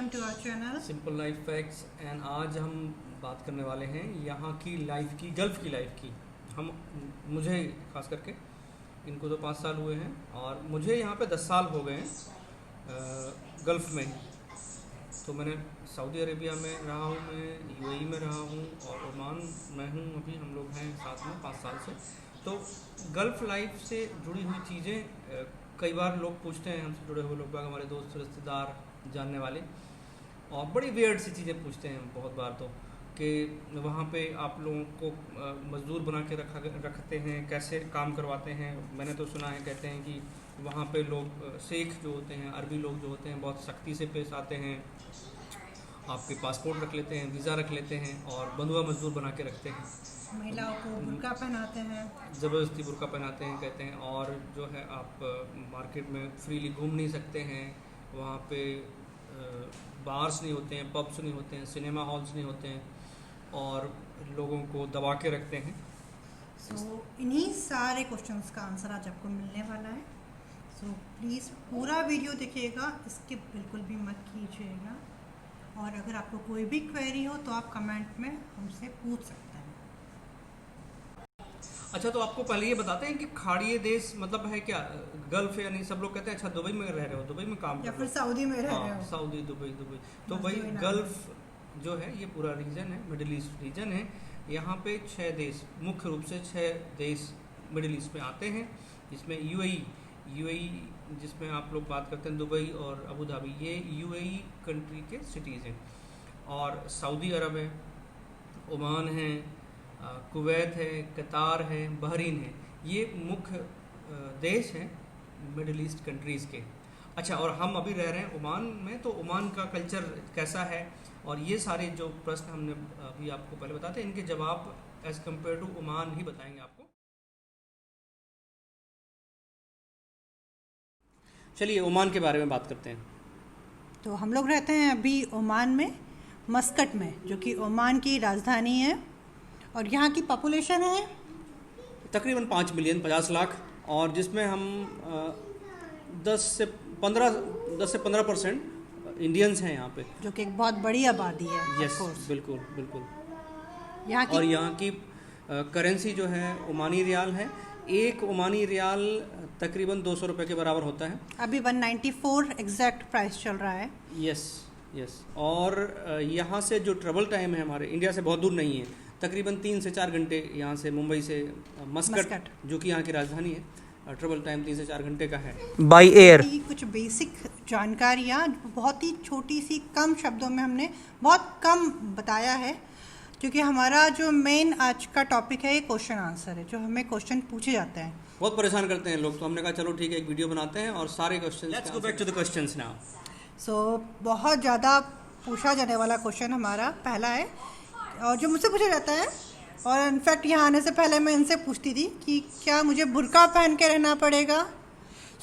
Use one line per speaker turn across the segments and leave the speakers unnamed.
Welcome to our channel
simple life facts. And आज हम बात करने वाले हैं यहाँ की लाइफ की, गल्फ़ की लाइफ की। मुझे खास करके, इनको तो 5 साल हुए हैं और मुझे यहाँ पे 10 साल हो गए हैं गल्फ़ में। तो मैंने सऊदी अरेबिया में रहा हूँ, मैं यूएई में रहा हूँ और ओमान में हूँ। अभी हम लोग हैं साथ में 5 साल से। तो गल्फ़ लाइफ से जुड़ी हुई चीज़ें कई बार लोग पूछते हैं, हमसे जुड़े हुए लोग, हमारे दोस्त, रिश्तेदार, जानने वाले, और बड़ी वियर्ड सी चीज़ें पूछते हैं बहुत बार तो, कि वहाँ पे आप लोगों को मज़दूर बना के रखते हैं, कैसे काम करवाते हैं। मैंने तो सुना है, कहते हैं कि वहाँ पे लोग शेख जो होते हैं, अरबी लोग जो होते हैं, बहुत सख्ती से पेश आते हैं, आपके पासपोर्ट रख लेते हैं, वीज़ा रख लेते हैं और बंधुआ मजदूर बना के रखते हैं।
महिलाओं को बुर्का पहनाते हैं,
ज़बरदस्ती बुर्का पहनाते हैं कहते हैं। और जो है आप मार्केट में फ्रीली घूम नहीं सकते हैं, वहाँ पे बार्स नहीं होते हैं, पब्स नहीं होते हैं, सिनेमा हॉल्स नहीं होते हैं और लोगों को दबा के रखते हैं।
सो इन्हीं सारे क्वेश्चंस का आंसर आज आपको मिलने वाला है। सो प्लीज़ पूरा वीडियो देखिएगा, स्किप बिल्कुल भी मत कीजिएगा। और अगर आपको कोई भी क्वेरी हो तो आप कमेंट में हमसे पूछ सकते हैं।
अच्छा, तो आपको पहले ये बताते हैं कि खाड़ीय देश मतलब है क्या? गल्फ है, यानी सब लोग कहते हैं अच्छा दुबई में रह रहे हो, दुबई में काम
या
कर
फिर
रहे हो,
सऊदी में रह रहे हो।
Saudi, Dubai. तो भाई गल्फ जो है ये पूरा रीजन है, मिडिल ईस्ट रीजन है। यहाँ पे 6 देश, मुख्य रूप से 6 देश मिडिल ईस्ट में आते हैं, जिसमें यूएई जिसमें आप लोग बात करते हैं, दुबई और अबू धाबी, ये यूएई कंट्री के सिटीज़ हैं। और सऊदी अरब है, ओमान है, कुवैत है, कतार है, बहरीन है। ये मुख्य देश हैं मिडिल ईस्ट कंट्रीज़ के। अच्छा, और हम अभी रह रहे हैं ओमान में, तो ओमान का कल्चर कैसा है, और ये सारे जो प्रश्न हमने अभी आपको पहले बताते हैं, इनके जवाब एज़ कम्पेयर टू ओमान ही बताएंगे आपको। चलिए ओमान के बारे में बात करते हैं।
तो हम लोग रहते हैं अभी ओमान में, मस्कट में, जो कि ओमान की राजधानी है। और यहाँ की पॉपुलेशन है
तकरीबन 5 मिलियन 50 लाख, और जिसमें हम 10 से 15% इंडियंस हैं यहाँ पे,
जो कि एक बहुत बड़ी आबादी है।
यस, बिल्कुल। यहाँ की करेंसी जो है ओमानी रियाल है। एक ओमानी रियाल तकरीबन 200 रुपये के बराबर होता है।
अभी 194 एग्जैक्ट प्राइस चल रहा है।
यस। और यहाँ से जो ट्रेवल टाइम है हमारे इंडिया से बहुत दूर नहीं है, तकरीबन 3 से 4 घंटे यहाँ से, मुंबई से मस्कट जो कि यहाँ की राजधानी है, ट्रेवल टाइम 3 से 4 घंटे का है बाई एयर।
कुछ बेसिक जानकारियाँ बहुत ही छोटी सी कम शब्दों में हमने बहुत कम बताया है, क्योंकि हमारा जो मेन आज का टॉपिक है ये क्वेश्चन आंसर है, जो हमें क्वेश्चन पूछे जाते हैं।
बहुत परेशान करते हैं लोग, तो हमने कहा चलो ठीक है, एक वीडियो बनाते हैं और सारे question. Let's go back to the questions now.
So बहुत ज़्यादा पूछा जाने वाला क्वेश्चन हमारा पहला है, और जो मुझसे पूछा जाता है, और इनफैक्ट यहाँ आने से पहले मैं इनसे पूछती थी कि क्या मुझे बुर्का पहन के रहना पड़ेगा।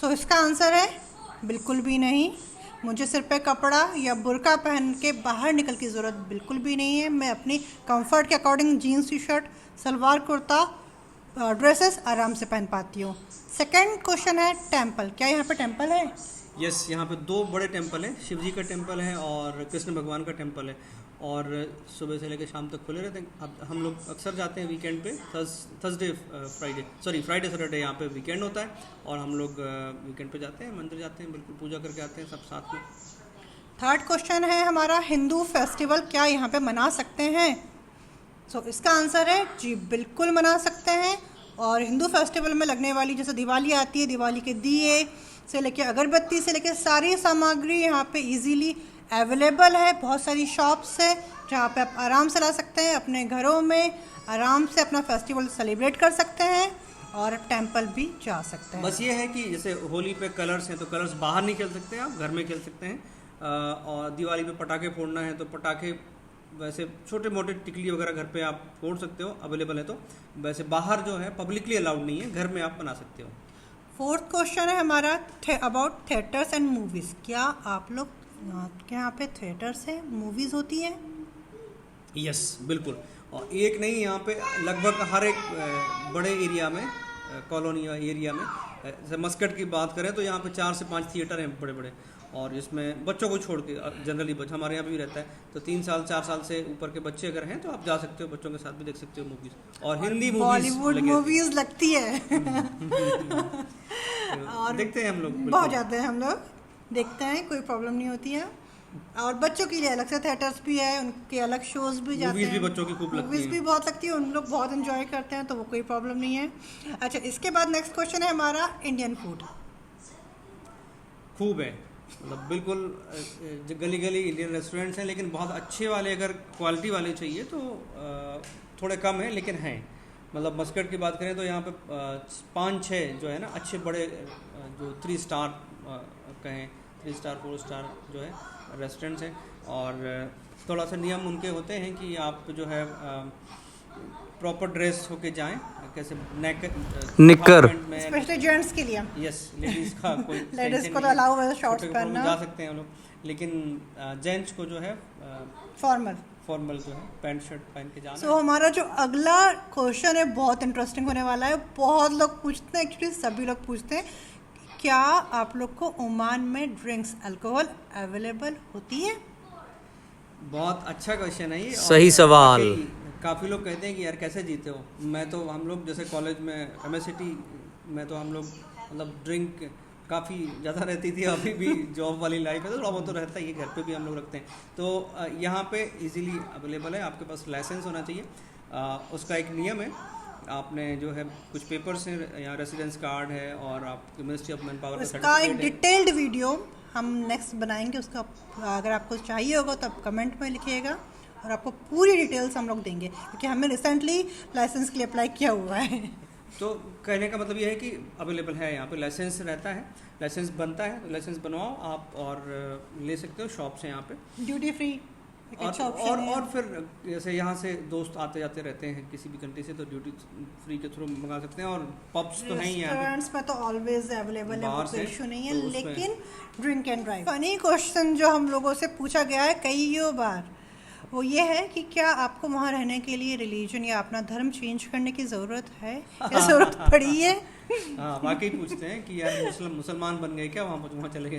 सो इसका आंसर है बिल्कुल भी नहीं। मुझे सिर पे कपड़ा या बुर्का पहन के बाहर निकल की ज़रूरत बिल्कुल भी नहीं है। मैं अपनी कंफर्ट के according jeans T shirt, salwar kurta, dresses आराम से पहन पाती हूँ। सेकंड क्वेश्चन है टेम्पल। क्या यहाँ पे टेम्पल है?
यस, यहाँ पे 2 बड़े टेम्पल हैं, शिव जी का टेम्पल है और कृष्ण भगवान का टेम्पल है, और सुबह से लेकर शाम तक खुले रहते हैं। अब हम लोग अक्सर जाते हैं वीकेंड पे, फ्राइडे सैटरडे यहाँ पे वीकेंड होता है, और हम लोग वीकेंड पे जाते हैं, मंदिर जाते हैं, बिल्कुल पूजा करके आते हैं सब साथ में।
थर्ड क्वेश्चन है हमारा, हिंदू फेस्टिवल क्या यहाँ पे मना सकते हैं? सो इसका आंसर है जी, बिल्कुल मना सकते हैं। और हिंदू फेस्टिवल में लगने वाली, जैसे दिवाली आती है, दिवाली के दिए से लेके अगरबत्ती से लेके सारी सामग्री यहाँ पे इजीली अवेलेबल है। बहुत सारी शॉप्स है जहाँ पे आप आराम से ला सकते हैं, अपने घरों में आराम से अपना फेस्टिवल सेलिब्रेट कर सकते हैं, और टेंपल भी जा सकते हैं।
बस ये है कि जैसे होली पे कलर्स हैं तो कलर्स बाहर नहीं खेल सकते, आप घर में खेल सकते हैं। और दिवाली पे पटाखे फोड़ना है तो पटाखे, वैसे छोटे मोटे टिकली वगैरह घर पे आप फोड़ सकते हो, अवेलेबल है। तो वैसे बाहर जो है पब्लिकली अलाउड नहीं है, घर में आप बना सकते हो।
फोर्थ क्वेश्चन है हमारा अबाउट थिएटर्स एंड मूवीज़। क्या आप लोग के यहाँ पे थिएटर्स है, मूवीज़ होती है?
यस, बिल्कुल। और एक नहीं, यहाँ पे लगभग हर एक बड़े एरिया में, कॉलोनी एरिया में जैसे मस्कट की बात करें तो यहाँ पे 4 से 5 थिएटर हैं बड़े बड़े, और जिसमें बच्चों को छोड़ के जनरली हमारे यहाँ भी रहता है, तो 3 साल 4 साल से ऊपर के बच्चे अगर हैं तो आप जा सकते हो, बच्चों के साथ भी देख सकते हो मूवीज़, और हिंदी
बॉलीवुड मूवीज लगती है और
देखते हैं हम लोग,
बहुत जाते हैं हम लोग, देखते हैं, कोई प्रॉब्लम नहीं होती है। और बच्चों के लिए अलग से थिएटर्स भी है, उनके अलग शोज भी जाते
मूवीज़
हैं,
भी बच्चों की खूब लगती
मूवीज
हैं।
भी बहुत लगती है, उन लोग बहुत एंजॉय करते हैं, तो वो कोई प्रॉब्लम नहीं है। अच्छा, इसके बाद नेक्स्ट क्वेश्चन है हमारा इंडियन फूड।
खूब है, मतलब बिल्कुल जो गली गली इंडियन रेस्टोरेंट्स हैं, लेकिन बहुत अच्छे वाले अगर क्वालिटी वाले चाहिए तो थोड़े कम हैं, लेकिन हैं। मतलब मस्कट की बात करें तो यहाँ पे 5-6 जो है ना अच्छे बड़े जो 3 स्टार कहें, 3 स्टार 4 स्टार जो है रेस्टोरेंट्स हैं, और थोड़ा सा नियम उनके होते हैं कि आप जो है प्रॉपर ड्रेस होके जाएं, कैसे
निक्कर
स्पेशली जेंट्स के लिए,
यस, लेडीज़ का कोई
लेडीज को तो अलाउ है शॉर्ट्स
छोटे कपड़ों में
पहनना,
जा सकते हैं हम लोग, लेकिन जेंट्स को जो है फॉर्मल जो है पैंट शर्ट पहन के जाना
सो हमारा जो अगला क्वेश्चन है बहुत इंटरेस्टिंग होने वाला है। बहुत लोग पूछते हैं, एक्चुअली सभी लोग पूछते हैं, क्या आप लोग को ओमान में ड्रिंक्स अल्कोहल अवेलेबल होती है?
बहुत अच्छा क्वेश्चन है ये,
सही सवाल।
काफ़ी लोग कहते हैं कि यार कैसे जीते हो। मैं तो, हम लोग जैसे कॉलेज में MSCT में तो हम लोग मतलब ड्रिंक काफ़ी ज़्यादा रहती थी, अभी भी जॉब वाली लाइफ है तो थोड़ा बहुत तो रहता ही है, घर पे भी हम लोग रखते हैं, तो यहाँ पे इजीली अवेलेबल है। आपके पास लाइसेंस होना चाहिए, उसका एक नियम है, आपने जो है कुछ पेपर्स हैं, यहाँ रेसिडेंस कार्ड है, और आप मिनिस्ट्री ऑफ मैन पावर का
उसका एक
सर्टिफिकेट है।
डिटेल्ड वीडियो हम नेक्स्ट बनाएंगे, उसका अगर आपको चाहिए होगा तो आप कमेंट में लिखिएगा और आपको पूरी डिटेल्स हम लोग देंगे, क्योंकि हमने रिसेंटली लाइसेंस के लिए अप्लाई किया हुआ है।
तो कहने का मतलब ये है कि अवेलेबल है, यहाँ पे लाइसेंस रहता है, लाइसेंस बनता है, तो लाइसेंस बनवाओ आप और ले सकते हो शॉप से यहाँ पे,
ड्यूटी फ्री
और फिर जैसे यहाँ से दोस्त आते जाते रहते हैं किसी भी कंट्री से, तो ड्यूटी फ्री के थ्रू मंगा सकते हैं, और पब्स तो हैं ही यहाँ पे,
रेस्टोरेंट्स में तो ऑलवेज अवेलेबल है,
बाहर
वो
से,
इशू नहीं है,
तो उसमें-
लेकिन drink and drive funny question जो हम लोगों से पूछा गया है कईयों बार, वो ये है कि क्या आपको वहाँ रहने के लिए रिलीजन या अपना धर्म चेंज करने की ज़रूरत है या ज़रूरत पड़ी है?
हाँ वाकई पूछते हैं कि यार मुसलमान बन गए क्या वहाँ चले गए,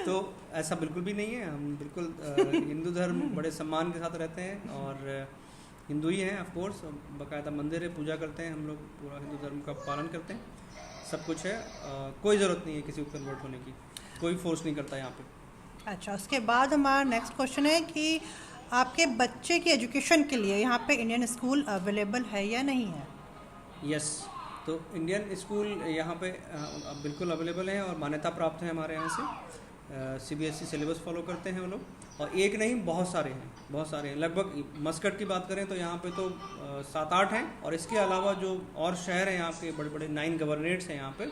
तो ऐसा बिल्कुल भी नहीं है। हम बिल्कुल हिंदू धर्म बड़े सम्मान के साथ रहते हैं, और हिंदू ही हैं ऑफ कोर्स, बाकायदा मंदिर है, पूजा करते हैं हम लोग, पूरा हिंदू धर्म का पालन करते हैं, सब कुछ है, कोई ज़रूरत नहीं है किसी को कन्वर्ट होने की, कोई फोर्स नहीं करता यहाँ पे।
अच्छा, उसके बाद हमारा नेक्स्ट क्वेश्चन है कि आपके बच्चे की एजुकेशन के लिए यहाँ पे इंडियन स्कूल अवेलेबल है या नहीं है?
यस, तो इंडियन स्कूल यहाँ पे बिल्कुल अवेलेबल है और मान्यता प्राप्त है हमारे यहाँ से। CBSE सिलेबस फॉलो करते हैं वो लोग, और एक नहीं बहुत सारे हैं, लगभग मस्कट की बात करें तो यहाँ पे तो 7-8 हैं, और इसके अलावा जो और शहर हैं यहाँ के बड़े बड़े 9 गवर्नरेट्स हैं यहाँ पे,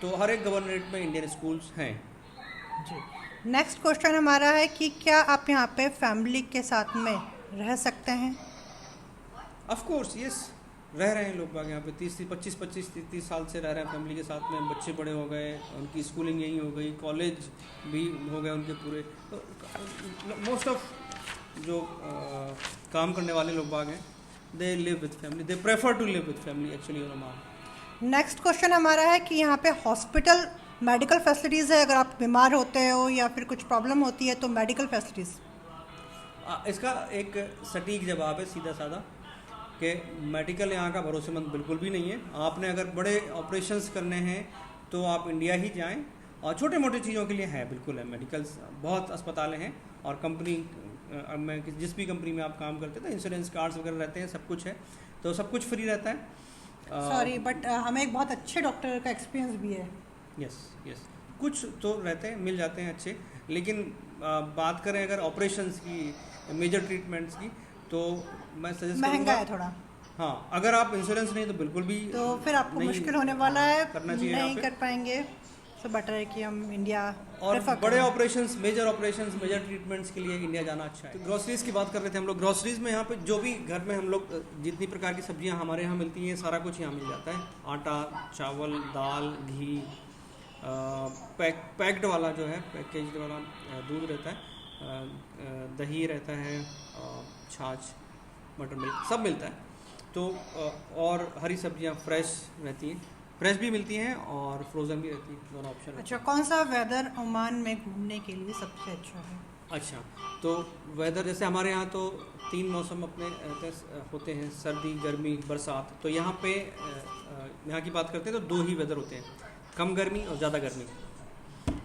तो हर एक गवर्नरेट में इंडियन स्कूल्स हैं।
जी, नेक्स्ट क्वेश्चन हमारा है कि क्या आप यहाँ पे फैमिली के साथ में रह सकते हैं?
ऑफ कोर्स यस, रह रहे हैं लोग बाग यहाँ पे 25-30 साल से रह रहे हैं फैमिली के साथ में, बच्चे बड़े हो गए, उनकी स्कूलिंग यहीं हो गई, कॉलेज भी हो गए उनके पूरे, तो मोस्ट ऑफ जो काम करने वाले लोग बाग हैं, they live with family, they prefer to live with family actually on Oman.
Next question हमारा है कि यहाँ पे हॉस्पिटल मेडिकल फैसिलिटीज़ है, अगर आप बीमार होते हो या फिर कुछ प्रॉब्लम होती है तो मेडिकल फैसिलिटीज़?
इसका एक सटीक जवाब है, सीधा साधा, कि मेडिकल यहाँ का भरोसेमंद बिल्कुल भी नहीं है। आपने अगर बड़े ऑपरेशंस करने हैं तो आप इंडिया ही जाएं, और छोटे मोटे चीज़ों के लिए है, बिल्कुल है, मेडिकल्स बहुत अस्पतालें हैं, और कंपनी में जिस भी कंपनी में आप काम करते हैं तो इंश्योरेंस कार्ड्स वगैरह रहते हैं, सब कुछ है, तो सब कुछ फ्री रहता है।
सॉरी बट हमें एक बहुत अच्छे डॉक्टर का एक्सपीरियंस भी है।
यस, कुछ तो रहते हैं, मिल जाते हैं अच्छे, लेकिन बात करें अगर ऑपरेशंस की, मेजर ट्रीटमेंट्स की, तो मैं सजेस्ट
महंगा है थोड़ा।
हाँ, अगर आप इंश्योरेंस नहीं तो बिल्कुल भी
तो फिर आपको
नहीं
मुश्किल होने वाला है,
करना चाहिए यहाँ
नहीं
पे।
कर पाएंगे, तो बेटर है कि हम इंडिया
और
prefer
बड़े
करें।
ऑपरेशंस, मेजर ट्रीटमेंट्स के लिए इंडिया जाना अच्छा है। तो ग्रोसरीज की बात कर रहे थे हम लोग, ग्रोसरीज में यहाँ पे जो भी घर में हम लोग जितनी प्रकार की सब्जियाँ हमारे यहाँ मिलती हैं, सारा कुछ यहाँ मिल जाता है, आटा, चावल, दाल, घी, पैक्ड वाला जो है, पैकेज्ड वाला दूध रहता है, दही रहता है, छाछ, मटर मिल्क सब मिलता है, तो और हरी सब्जियाँ फ्रेश रहती हैं, फ्रेश भी मिलती हैं और फ्रोज़न भी रहती है, दोनों ऑप्शन
अच्छा, कौन सा वेदर ओमान में घूमने के लिए सबसे अच्छा है?
अच्छा, तो वेदर जैसे हमारे यहाँ तो 3 मौसम अपने होते हैं, सर्दी, गर्मी, बरसात। तो यहाँ पे यहाँ की बात करते हैं तो 2 ही वेदर होते हैं, कम गर्मी और ज़्यादा गर्मी।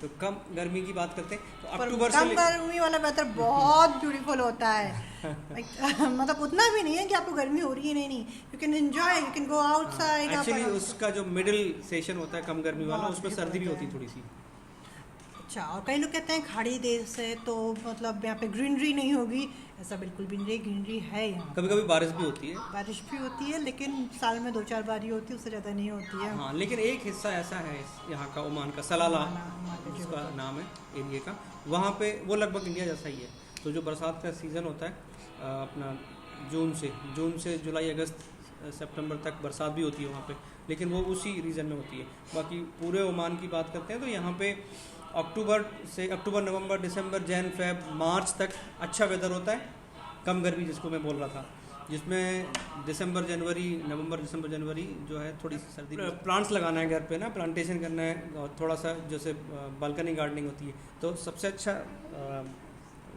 तो कम गर्मी की बात करते हैं तो अक्टूबर से
कम गर्मी वाला वेदर बहुत ब्यूटीफुल होता है। मतलब उतना भी नहीं है कि आपको गर्मी हो रही है, नहीं, you can enjoy, you can go outside.
Actually उसका जो मिडिल सेशन होता है कम गर्मी वाला, उसमें सर्दी भी होती है थोड़ी सी।
अच्छा, और कई लोग कहते हैं खाड़ी देश है तो मतलब यहाँ पे ग्रीनरी नहीं होगी, ऐसा बिल्कुल भी नहीं, ग्रीनरी है यहाँ।
कभी कभी बारिश भी होती है,
बारिश भी होती है, लेकिन साल में 2-4 बार ही होती है, उससे ज़्यादा नहीं होती है।
हाँ, लेकिन एक हिस्सा ऐसा है यहाँ का, ओमान का सलाला जिसका नाम है एरिया का, वहाँ पे वो लगभग इंडिया जैसा ही है। तो जो बरसात का सीज़न होता है अपना जून से जुलाई, अगस्त, सितंबर तक बरसात भी होती है वहाँ पे, लेकिन वो उसी रीजन में होती है। बाकी पूरे ओमान की बात करते हैं तो यहाँ पे अक्टूबर, नवंबर, दिसंबर, जैन, फेब, मार्च तक अच्छा वेदर होता है, कम गर्मी जिसको मैं बोल रहा था, जिसमें नवंबर, दिसंबर, जनवरी जो है थोड़ी सी सर्दी। प्लांट्स लगाना है घर पे ना, प्लांटेशन करना है, और थोड़ा सा जैसे बालकनी गार्डनिंग होती है, तो सबसे अच्छा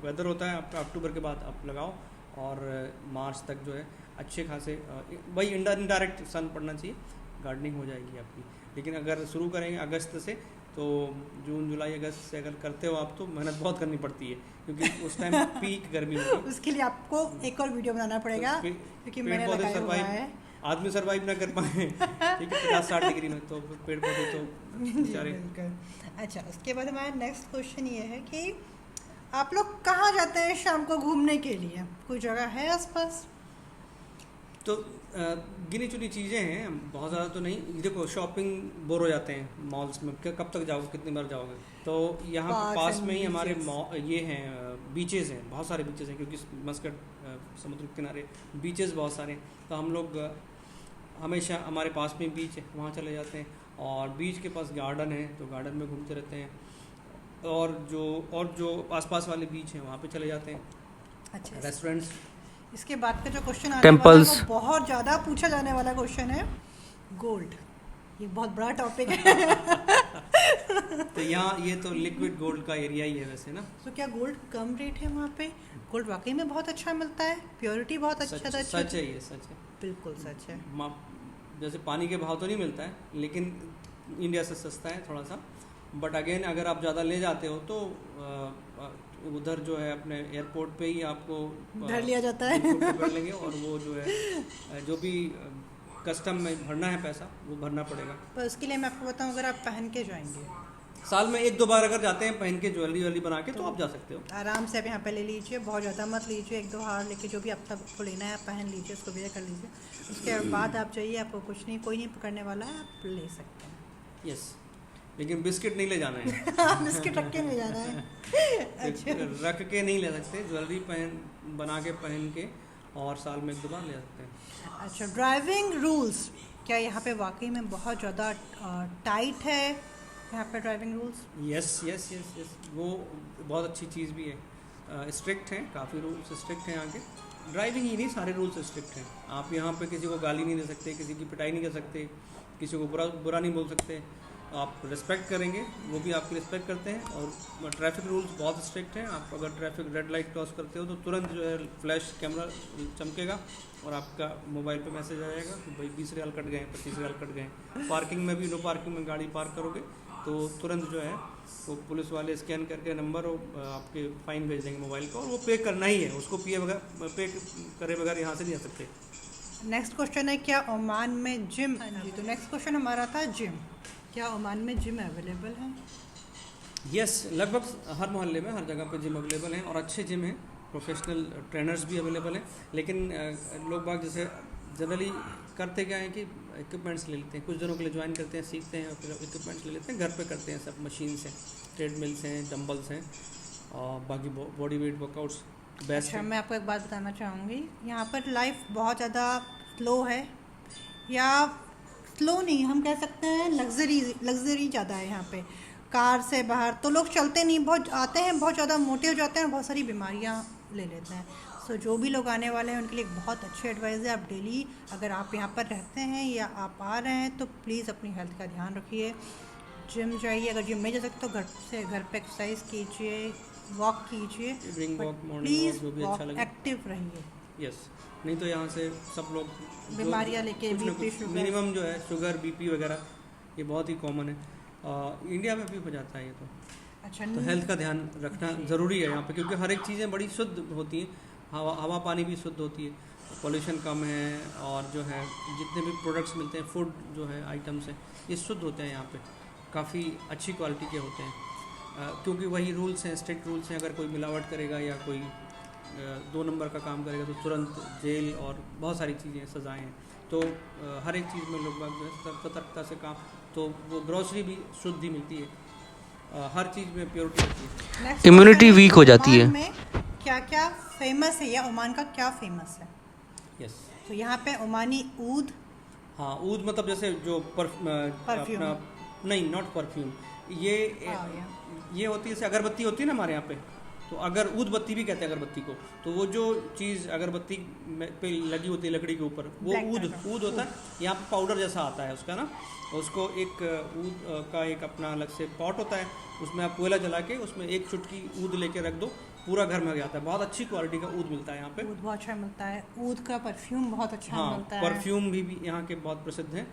वेदर होता है आपका अक्टूबर के बाद आप लगाओ, और मार्च तक जो है अच्छे खासे वही इनडायरेक्ट सन पड़ना चाहिए, गार्डनिंग हो जाएगी आपकी। लेकिन अगर शुरू करेंगे अगस्त से, तो जून, जुलाई, अगस्त से अगर करते हो आप तो मेहनत बहुत करनी पड़ती है, क्योंकि उस टाइम पीक गर्मी होगी।
उसके लिए आपको एक और वीडियो बनाना पड़ेगा, क्योंकि मैंने लगाया हुआ है।
आदमी सर्वाइव ना कर पाए ठीक है 50-60 डिग्री में, तो पेड़ पौधे तो बेचारे।
अच्छा, उसके बाद हमारा नेक्स्ट क्वेश्चन ये है कि आप लोग कहाँ जाते हैं शाम को घूमने के लिए? कोई जगह है आसपास?
तो गिनी चुनी चीज़ें हैं, बहुत ज़्यादा तो नहीं। देखो, शॉपिंग बोर हो जाते हैं मॉल्स में, कब तक जाओगे, कितनी बार जाओगे। तो यहाँ पास में ही हमारे ये हैं बीचेज़ हैं, बहुत सारे बीचेज़ हैं, क्योंकि मस्कट समुद्र के किनारे बीचेज़ बहुत सारे हैं। तो हम लोग हमेशा हमारे पास में बीच है, वहाँ चले जाते हैं, और बीच के पास गार्डन है तो गार्डन में घूमते रहते हैं, और जो आसपास वाले बीच हैं वहाँ पे चले जाते हैं।
अच्छा,
रेस्टोरेंट्स।
इसके बाद का जो क्वेश्चन आने
टेम्पल्स।
वाला है वो बहुत ज़्यादा पूछा जाने वाला क्वेश्चन है, गोल्ड। ये बहुत बड़ा टॉपिक है।
तो यहाँ ये तो लिक्विड गोल्ड का एरिया ही है वैसे ना।
तो क्या गोल्ड कम रेट है वहाँ पे? गोल्ड वाकई में बहुत अच्छा मिलता है, प्योरिटी बहुत अच्छा था।
सच है, ये सच है,
बिल्कुल सच है।
जैसे पानी के भाव तो नहीं मिलता है, लेकिन इंडिया से सस्ता है थोड़ा सा। बट अगेन अगर आप ज़्यादा ले जाते हो तो उधर जो है अपने एयरपोर्ट पे ही आपको
धर लिया जाता है,
पकड़ लेंगे, और वो जो है जो भी कस्टम में भरना है पैसा वो भरना पड़ेगा।
पर उसके लिए मैं आपको बताऊं, अगर आप पहन के जाएंगे,
साल में 1-2 बार अगर जाते हैं पहन के, ज्वेलरी बना के, तो आप जा सकते हो
आराम से। आप यहाँ पे ले लीजिए, बहुत ज़्यादा मत लीजिए, 1-2 हार लेके जो भी आप सबको लेना है आप पहन लीजिए, उसको वेयर कर लीजिए। उसके बाद आप जाइए, आपको कुछ नहीं, कोई नहीं पकड़ने वाला है, आप ले सकते हैं।
यस, लेकिन बिस्किट नहीं ले जाना है।
बिस्किट रख के नहीं जाना है। अच्छा,
रख के नहीं ले सकते, ज्वेलरी बना के पहन के, और साल में 1-2 बार ले सकते हैं।
अच्छा, ड्राइविंग रूल्स क्या यहाँ पे वाकई में बहुत ज़्यादा टाइट है यहाँ पे ड्राइविंग रूल्स?
यस, वो बहुत अच्छी चीज़ भी है, स्ट्रिक्ट हैं, काफ़ी रूल्स स्ट्रिक्ट हैं यहाँ के। ड्राइविंग ही नहीं, सारे रूल्स स्ट्रिक्ट हैं। आप यहाँ पे किसी को गाली नहीं दे सकते, किसी की पिटाई नहीं कर सकते, किसी को बुरा नहीं बोल सकते। आप रिस्पेक्ट करेंगे, वो भी आपकी रिस्पेक्ट करते हैं। और ट्रैफिक रूल्स बहुत स्ट्रिक्ट हैं। आप अगर ट्रैफिक रेड लाइट क्रॉस करते हो तो तुरंत जो है फ्लैश कैमरा चमकेगा और आपका मोबाइल पे मैसेज आ जाएगा कि भाई 20 रियाल कट गए, 25 रियाल कट गए। पार्किंग में भी, नो पार्किंग में गाड़ी पार्क करोगे तो तुरंत जो है वो पुलिस वाले स्कैन करके नंबर आपके फ़ाइन भेज देंगे मोबाइल का, और वो पे करना ही है, उसको पे करे बगैर यहाँ से नहीं आ सकते।
नेक्स्ट क्वेश्चन है, क्या ओमान में जिम? जी, तो नेक्स्ट क्वेश्चन हमारा था जिम। क्या ओमान में जिम अवेलेबल है?
यस, लगभग हर मोहल्ले में, हर जगह पे जिम अवेलेबल हैं, और अच्छे जिम हैं, प्रोफेशनल ट्रेनर्स भी अवेलेबल हैं। लेकिन लोग बाग जैसे जनरली करते क्या है कि इक्विपमेंट्स ले लेते हैं, कुछ दिनों के लिए ज्वाइन करते हैं, सीखते हैं, और फिर इक्विपमेंट्स ले लेते हैं, घर पे करते हैं सब, मशीन्स हैं, ट्रेडमिल्स हैं, डंबल्स हैं, और बाकी बॉडी वेट वर्कआउट्स बेस्ट।
अच्छा, मैं आपको एक बात बताना चाहूँगी, यहाँ पर लाइफ बहुत ज़्यादा स्लो है, या स्लो नहीं, हम कह सकते हैं लग्जरी ज़्यादा है यहाँ पे। कार से बाहर तो लोग चलते नहीं, बहुत आते हैं, बहुत ज़्यादा मोटे हो जाते हैं और बहुत सारी बीमारियाँ ले लेते हैं। सो जो भी लोग आने वाले हैं उनके लिए एक बहुत अच्छी एडवाइस है। आप डेली अगर आप यहाँ पर रहते हैं या आप आ रहे हैं तो प्लीज़ अपनी हेल्थ का ध्यान रखिए। जिम जाइए, अगर जिम नहीं जा सकते तो घर पे एक्सरसाइज कीजिए, वॉक कीजिए,
evening walk, morning walk,
please
जो भी अच्छा लगे।
एक्टिव रहिए।
यस, नहीं तो यहाँ से सब लोग
बीमारियाँ लेके BP, शुगर,
मिनिमम जो है शुगर, बीपी वगैरह ये बहुत ही कॉमन है। इंडिया में भी हो जाता है ये
अच्छा।
तो हेल्थ का ध्यान रखना ज़रूरी है यहाँ पे, क्योंकि हर एक चीज़ें बड़ी शुद्ध होती हैं। हवा पानी भी शुद्ध होती है, पॉल्यूशन कम है, और जो है जितने भी प्रोडक्ट्स मिलते हैं, फूड जो है आइटम्स हैं, ये शुद्ध होते हैं यहाँ पे, काफ़ी अच्छी क्वालिटी के होते हैं। क्योंकि वही रूल्स हैं, स्ट्रिक्ट रूल्स हैं। अगर कोई मिलावट करेगा या कोई 2 नंबर का काम करेगा तो तुरंत जेल और बहुत सारी चीज़ें, सज़ाएँ हैं। तो हर एक चीज़ में लोग जो है सतर्कता से काम, तो वो ग्रॉसरी भी शुद्ध ही मिलती है, हर चीज़ में प्योरिटी होती है।
इम्यूनिटी वीक हो जाती है।
ओमान में क्या क्या फेमस है या ओमान का क्या फेमस है?
यस,
तो यहाँ पे ओमानी ऊद।
हाँ, ऊद मतलब जैसे जो
परफ्यूम।
अपना, नहीं, नॉट परफ्यूम, ये होती है जैसे अगरबत्ती होती है ना हमारे यहाँ पे, तो अगर ऊद बत्ती भी कहते हैं अगरबत्ती को। तो वो जो चीज़ अगरबत्ती पे लगी होती है लकड़ी के ऊपर, वो ऊद होता है। यहाँ पे पाउडर जैसा आता है उसका ना, उसको एक ऊद का एक अपना अलग से पॉट होता है, उसमें आप कोयला जला के उसमें एक चुटकी ऊद लेके रख दो, पूरा घर में आ जाता है। बहुत अच्छी क्वालिटी का ऊद मिलता है यहाँ पे।
ऊद बहुत अच्छा मिलता है, ऊद का परफ्यूम बहुत अच्छा मिलता है।
परफ्यूम भी यहाँ के बहुत प्रसिद्ध है।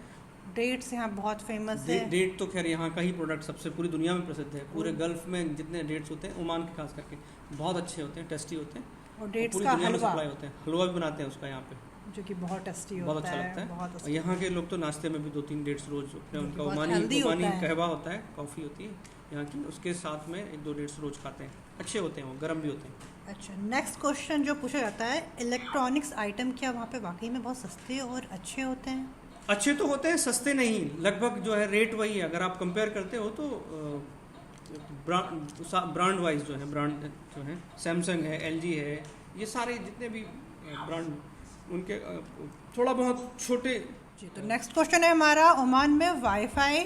डेट्स यहाँ बहुत फेमस है।
डेट तो खैर यहाँ का ही प्रोडक्ट सबसे पूरी दुनिया में प्रसिद्ध है। पूरे गल्फ में जितने डेट्स होते हैं, ओमान के खास करके बहुत अच्छे होते हैं, टेस्टी होते हैं,
और डेट्स
पूरी
का
दुनिया में
हलवा,
सप्लाई होते हैं। हलवा भी बनाते हैं उसका यहाँ पे,
जो कि बहुत टेस्टी
बहुत
होता
अच्छा
है,
लगता है।
बहुत
और यहाँ के लोग तो नाश्ते में भी 2-3 डेट्स रोज अपने, उनका
बहुत
ओमानी
healthy होता है।
कहवा होता है, कॉफ़ी होती है यहाँ की, उसके साथ में 1-2 डेट्स रोज खाते हैं। अच्छे होते हैं वो, गर्म भी होते हैं।
अच्छा, नेक्स्ट क्वेश्चन जो पूछा जाता है, इलेक्ट्रॉनिक्स आइटम क्या वहाँ पे वाकई में बहुत सस्ते और अच्छे होते हैं?
अच्छे तो होते हैं, सस्ते नहीं, लगभग जो है रेट वही है। अगर आप कंपेयर करते हो तो ब्रांड वाइज जो है, ब्रांड जो है सैमसंग है, LG है, ये सारे जितने भी ब्रांड, उनके थोड़ा बहुत छोटे।
जी, तो नेक्स्ट क्वेश्चन है हमारा, ओमान में वाईफाई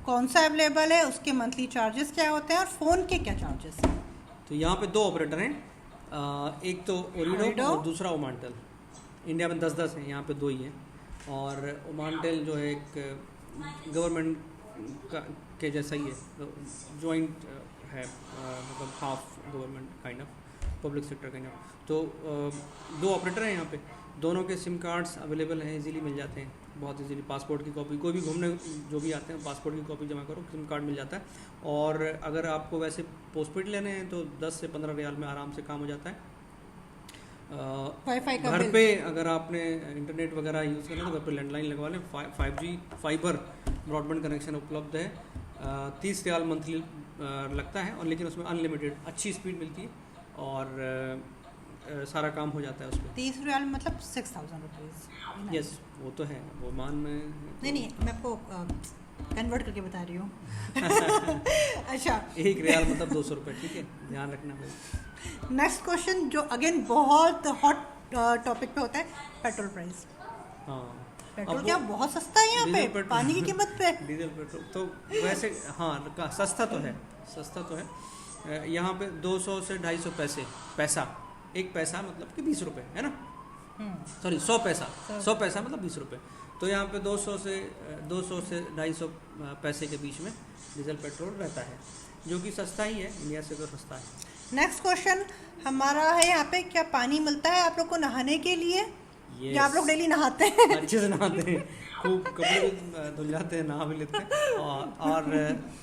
कौन सा अवेलेबल है, उसके मंथली चार्जेस क्या होते हैं और फ़ोन के क्या चार्जेस हैं?
तो यहाँ पे 2 ऑपरेटर हैं, एक तो ओरिडो और दूसरा ओमानटेल। इंडिया में 10-10 हैं, यहाँ पे 2 ही हैं। और ओमानटेल जो है एक गवर्नमेंट के जैसा ही है, जॉइंट है, मतलब half government kind of, public sector kind of. तो 2 ऑपरेटर हैं यहाँ पे, दोनों के सिम कार्ड्स अवेलेबल हैं, इजीली मिल जाते हैं, बहुत इजीली। पासपोर्ट की कॉपी, कोई भी घूमने जो भी आते हैं पासपोर्ट की कॉपी जमा करो, सिम कार्ड मिल जाता है। और अगर आपको वैसे पोस्टपेड लेने हैं तो 10 से 15 रियाल में आराम से काम हो जाता है।
वाईफाई का
घर
बिल?
पे अगर आपने इंटरनेट वगैरह यूज़ करना है तो घर पे लैंडलाइन लगवा लें। 5G फाइबर ब्रॉडबैंड कनेक्शन उपलब्ध है। 30 रियाल मंथली लगता है, और लेकिन उसमें अनलिमिटेड अच्छी स्पीड मिलती है, और सारा काम हो जाता है उसमें।
30 रियाल मतलब 6000 रुपीज़?
यस, वो तो है, वो मान में
नहीं, मैं आपको कन्वर्ट करके बता रही हूँ। अच्छा,
1 रियाल मतलब 200 रुपये, ठीक है, ध्यान रखना भाई।
नेक्स्ट क्वेश्चन जो अगेन बहुत हॉट टॉपिक पे होता है, पेट्रोल प्राइस।
हाँ,
पेट्रोल क्या बहुत सस्ता है यहाँ पे पानी की कीमत पे?
डीजल पेट्रोल तो वैसे हाँ सस्ता तो है, सस्ता तो है। यहाँ पे 200 से 250 पैसा, 1 पैसा मतलब कि 20 रुपये है ना, सॉरी 100 पैसा, 100 पैसा मतलब 20 रुपये। तो यहाँ पे 200 से 250 पैसे के बीच में डीजल पेट्रोल रहता है, जो कि सस्ता ही है, इंडिया से तो सस्ता है।
नेक्स्ट क्वेश्चन हमारा है, यहाँ पे क्या पानी मिलता है आप लोग को नहाने के लिए? या आप लोग डेली नहाते हैं?
अच्छे से नहाते हैं, खूब कपड़े भी धुल जाते हैं, नहा भी लेते हैं। और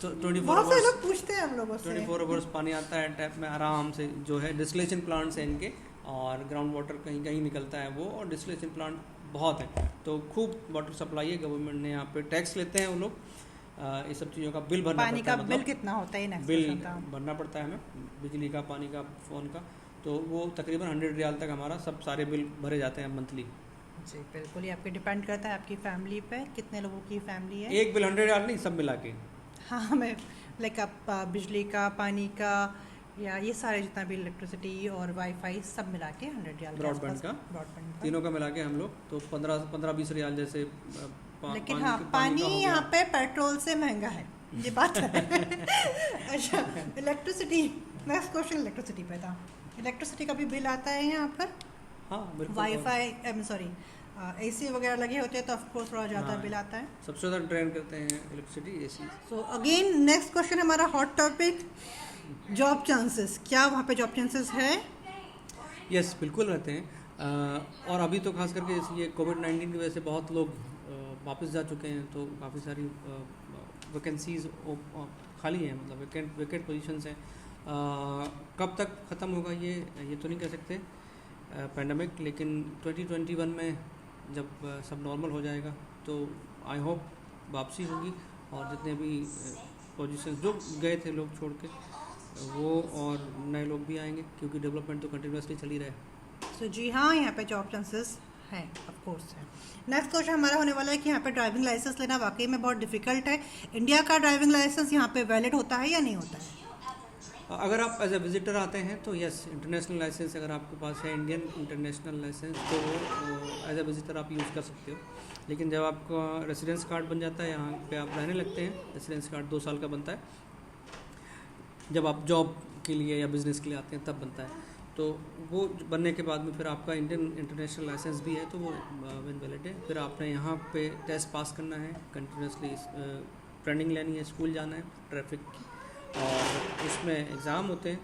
24
बहुत से लोग पूछते हैं हम लोगों से।
24 आवर्स पानी आता है टैप में आराम से, जो है डिस्टिलेशन प्लांट्स हैं इनके, और ग्राउंड वाटर कहीं कहीं निकलता है वो, और डिस्टिलेशन प्लांट बहुत है, तो खूब वाटर सप्लाई है। गवर्नमेंट ने यहाँ पे टैक्स लेते हैं वो लोग, ये सब चीज़ों का बिल भरना
पानी
पड़ता है।
का बिल कितना होता है?
बिल भरना पड़ता है हमें, बिजली का, पानी का, फ़ोन का, तो वो तकरीबन 100 रियाल तक हमारा सब सारे बिल भरे जाते हैं मंथली।
जी बिल्कुल, ये आपके डिपेंड करता है आपकी फैमिली पे, कितने लोगों की फैमिली है।
एक बिल 100 रियाल नहीं, सब मिला के।
हाँ, मैं लाइक आप बिजली का, पानी का, या ये सारे जितना भी इलेक्ट्रिसिटी और वाईफाई सब मिला के 100 रियाल,
ब्रॉडबैंड का, तीनों का मिला के हम लोग तो 15-20 रियाल जैसे।
लेकिन हाँ, पानी यहाँ पे पेट्रोल से महंगा है, ये बात है। अच्छा, इलेक्ट्रिसिटी, नेक्स्ट क्वेश्चन इलेक्ट्रिसिटी पे था। इलेक्ट्रिसिटी का भी बिल आता है यहाँ पर?
हाँ बिल्कुल।
वाईफाई सॉरी एसी वगैरह लगे होते हैं तो ऑफकोर्स थोड़ा ज़्यादा
हाँ,
बिल आता है।
सबसे ज़्यादा ड्रेन करते हैं electricity AC.
So again next question हमारा हॉट टॉपिक, जॉब चांसेस। क्या वहाँ पे जॉब चांसेस है?
यस बिल्कुल रहते हैं। और अभी तो खास करके ये कोविड-19 की वजह से बहुत लोग वापस जा चुके हैं, तो काफ़ी सारी वैकेंसीज खाली हैं, मतलब वेकेंट पोजीशंस हैं। कब तक ख़त्म होगा ये तो नहीं कह सकते पैंडमिक, लेकिन 2021 में जब सब नॉर्मल हो जाएगा तो आई होप वापसी होगी और जितने भी पोजीशंस जो गए थे लोग छोड़ के वो और नए लोग भी आएंगे, क्योंकि डेवलपमेंट तो कंटिन्यूसली चल ही रहा है।
सो जी हाँ, यहाँ पे जॉब चांसेस हैं, ऑफ कोर्स है। नेक्स्ट क्वेश्चन हमारा होने वाला है कि यहाँ पे ड्राइविंग लाइसेंस लेना वाकई में बहुत डिफिकल्ट है। इंडिया का ड्राइविंग लाइसेंस यहाँ पे वैलिड होता है या नहीं होता है?
अगर आप एज ए विजिटर आते हैं तो यस, इंटरनेशनल लाइसेंस अगर आपके पास है, इंडियन इंटरनेशनल लाइसेंस, तो वो एज ए विजिटर आप यूज़ कर सकते हो। लेकिन जब आपका रेसिडेंस कार्ड बन जाता है, यहाँ पे आप रहने लगते हैं, रेसिडेंस कार्ड 2 साल का बनता है, जब आप जॉब के लिए या बिज़नेस के लिए आते हैं तब बनता है। तो वो बनने के बाद में फिर आपका इंडियन इंटरनेशनल लाइसेंस भी है तो वो वैलिड है। फिर आपने यहाँ पे टेस्ट पास करना है, कंटिन्यूसली ट्रेनिंग लेनी है, स्कूल जाना है ट्रैफिक की, और उसमें एग्ज़ाम होते हैं।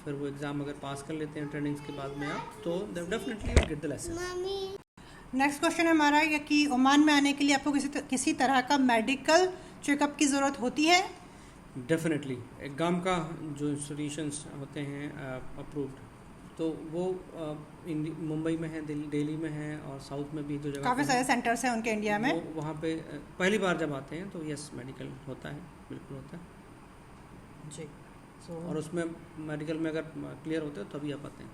फिर वो एग्ज़ाम अगर पास कर लेते हैं ट्रेनिंग्स के बाद में आप, तो definitely you get the licence.
Next question हमारा है कि ओमान में आने के लिए आपको किसी तरह का मेडिकल चेकअप की ज़रूरत होती है?
डेफिनेटली एग्जाम का जो इंस्टीट्यूशंस होते हैं अप्रूव्ड, तो वो मुंबई में है, दिल्ली में है, और साउथ में भी जो जगह
काफ़ी सारे सेंटर्स हैं उनके इंडिया में।
वहाँ पे पहली बार जब आते हैं तो यस मेडिकल होता है, बिल्कुल होता है
जी।
और उसमें मेडिकल में अगर क्लियर होते हैं तभी आप आते हैं।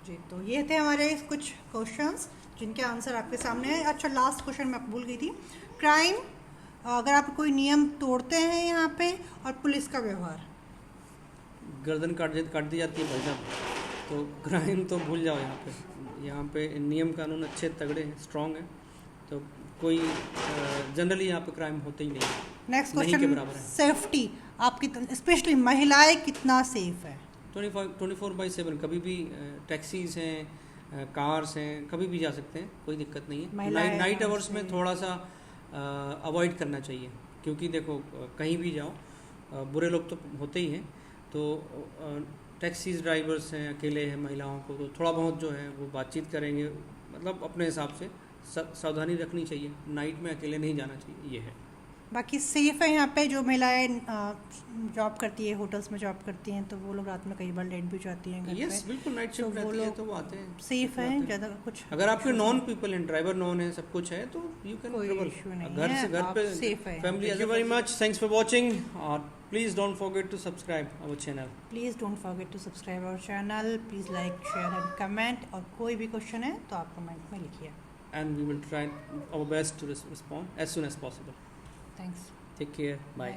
जी, तो ये थे हमारे कुछ क्वेश्चंस जिनके आंसर आपके सामने है। अच्छा, लास्ट क्वेश्चन मैं भूल गई थी, क्राइम, अगर आप कोई नियम तोड़ते हैं यहाँ पे, और पुलिस का व्यवहार।
गर्दन काट दी जाती है भाई साहब, तो क्राइम तो भूल जाओ। यहाँ पे नियम कानून अच्छे तगड़े हैं, स्ट्रॉन्ग है, तो कोई जनरली यहाँ पे क्राइम होते ही नहीं।
नेक्स्ट क्वेश्चन, सेफ्टी, आपकी स्पेशली महिलाएं कितना सेफ है?
24/7 कभी भी टैक्सीज हैं, कार्स हैं, कभी भी जा सकते हैं, कोई दिक्कत नहीं है। नाइट आवर्स में थोड़ा सा अवॉइड करना चाहिए, क्योंकि देखो कहीं भी जाओ बुरे लोग तो होते ही हैं, तो टैक्सीज ड्राइवर्स हैं, अकेले हैं, महिलाओं को तो थोड़ा बहुत जो है वो बातचीत करेंगे, मतलब अपने हिसाब से सावधानी रखनी चाहिए, नाइट में अकेले नहीं जाना चाहिए, ये है।
बाकी सेफ है यहाँ पे। जो महिलाएं जॉब करती है, होटल्स में जॉब करती हैं, तो वो लोग रात में कई बार लेट भी जाती हैं घर पे।
यस बिल्कुल, नाइट शिफ्ट रहती है तो वो आते हैं,
सेफ है ज़्यादा कुछ।
अगर आपके नॉन पीपल हैं, ड्राइवर नॉन है, सब कुछ है, तो यू कैन
घर
से घर पे
सेफ है।
Family. Thank you very much, thanks for watching, और please don't forget to subscribe our channel.
Please don't forget to subscribe our channel. Please like, share and comment, और कोई भी क्वेश्चन है तो आप कमेंट में लिखिए,
and we will try our best to respond as soon as possible.
Thanks,
Take care. Bye.